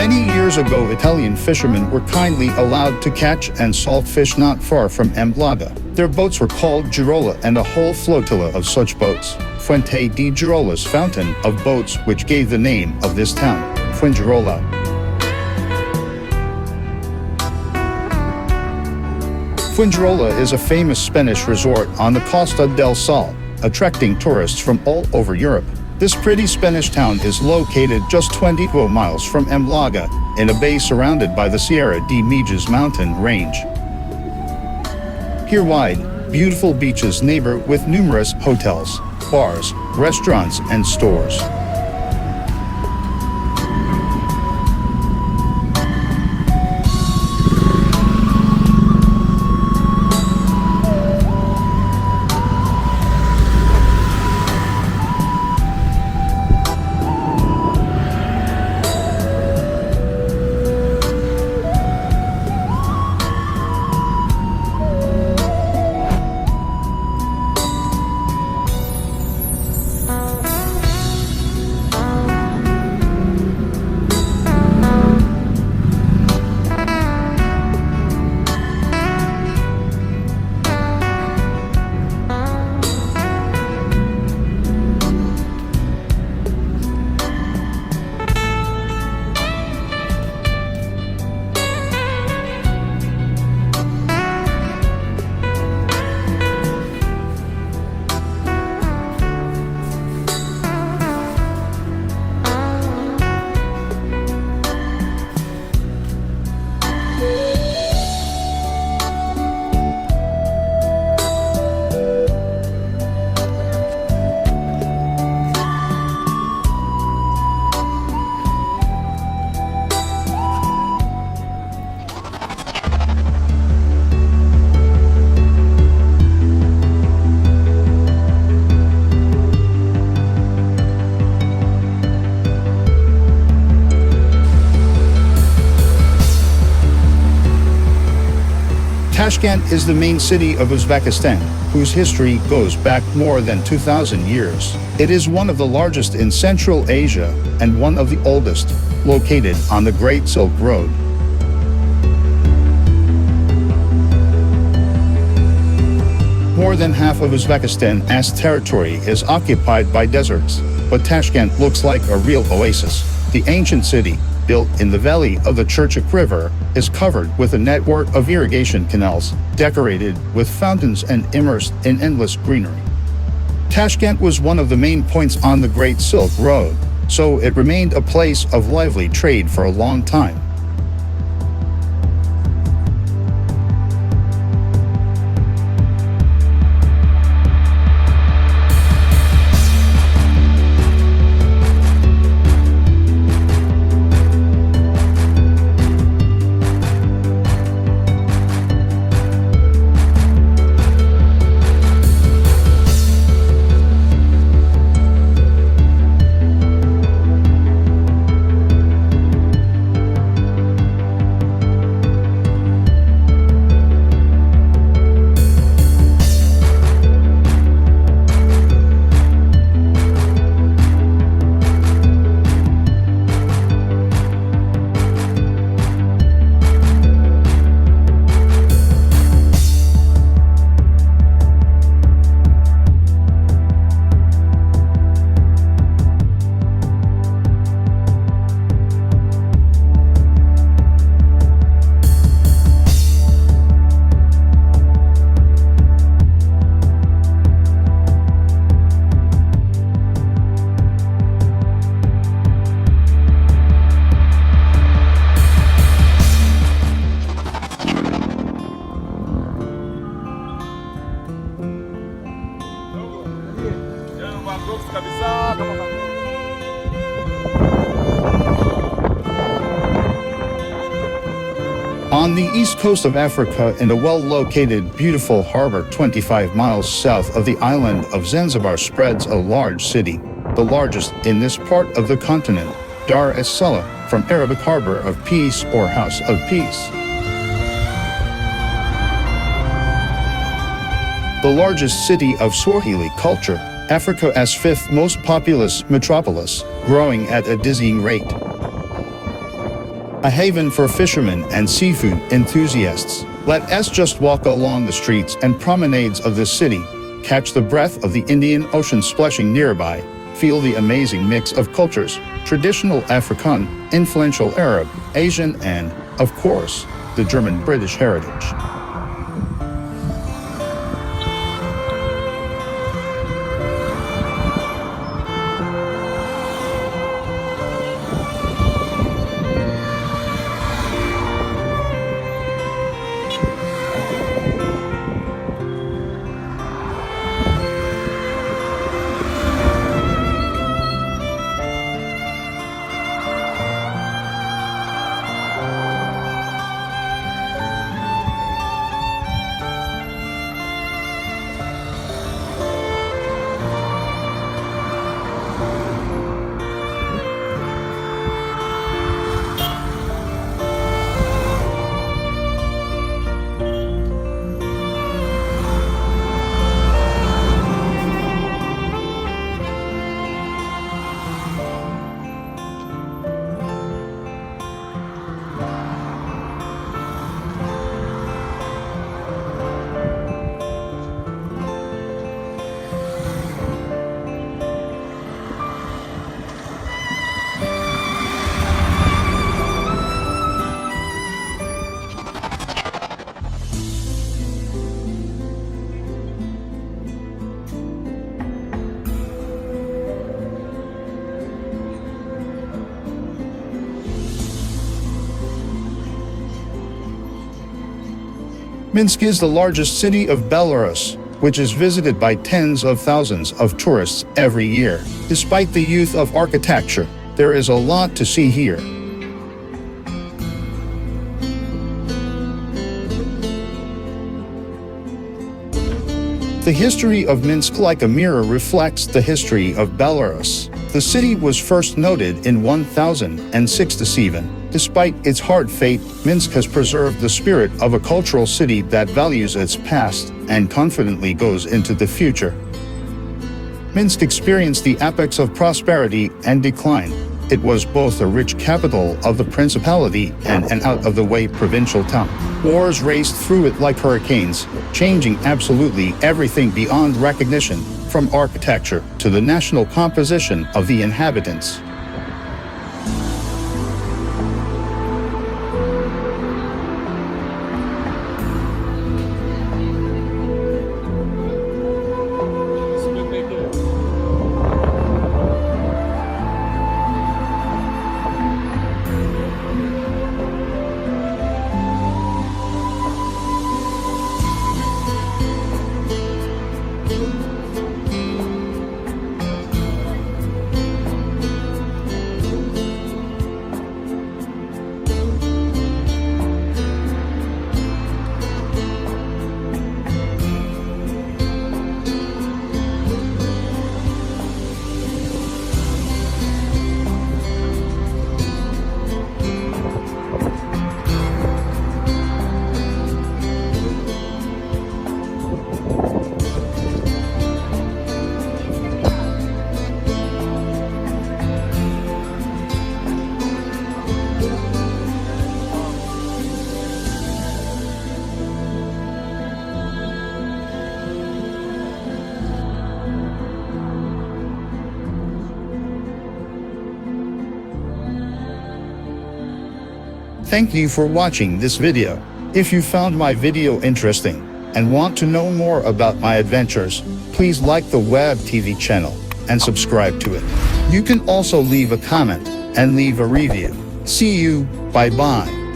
Many years ago, Italian fishermen were kindly allowed to catch and salt fish not far from Málaga. Their boats were called girola, and a whole flotilla of such boats, Fuente de Girolas, fountain of boats, which gave the name of this town, Fuengirola. Fuengirola is a famous Spanish resort on the Costa del Sol, attracting tourists from all over Europe. This pretty Spanish town is located just 22 miles from Málaga, in a bay surrounded by the Sierra de Mejas mountain range. Here wide, beautiful beaches neighbor with numerous hotels, bars, restaurants, and stores. Tashkent is the main city of Uzbekistan, whose history goes back more than 2,000 years. It is one of the largest in Central Asia and one of the oldest, located on the Great Silk Road. More than half of Uzbekistan's territory is occupied by deserts, but Tashkent looks like a real oasis. The ancient city, built in the valley of the Chirchik River, is covered with a network of irrigation canals, decorated with fountains and immersed in endless greenery. Tashkent was one of the main points on the Great Silk Road, so it remained a place of lively trade for a long time. On the east coast of Africa, in a well-located, beautiful harbor 25 miles south of the island of Zanzibar, spreads a large city, the largest in this part of the continent, Dar es Salaam, from Arabic Harbor of Peace or House of Peace. The largest city of Swahili culture, Africa's fifth most populous metropolis, growing at a dizzying rate. a haven for fishermen and seafood enthusiasts. Let us just walk along the streets and promenades of this city, catch the breath of the Indian Ocean splashing nearby, feel the amazing mix of cultures, traditional African, influential Arab, Asian, and, of course, the German-British heritage. Minsk is the largest city of Belarus, which is visited by tens of thousands of tourists every year. Despite the youth of architecture, there is a lot to see here. The history of Minsk, like a mirror, reflects the history of Belarus. The city was first noted in 1067. Despite its hard fate, Minsk has preserved the spirit of a cultural city that values its past and confidently goes into the future. Minsk experienced the epochs of prosperity and decline. It was both a rich capital of the principality and an out-of-the-way provincial town. Wars raced through it like hurricanes, changing absolutely everything beyond recognition, from architecture to the national composition of the inhabitants. Thank you for watching this video. If you found my video interesting and want to know more about my adventures, please like the WebTV channel and subscribe to it. You can also leave a comment and leave a review. See you, bye-bye.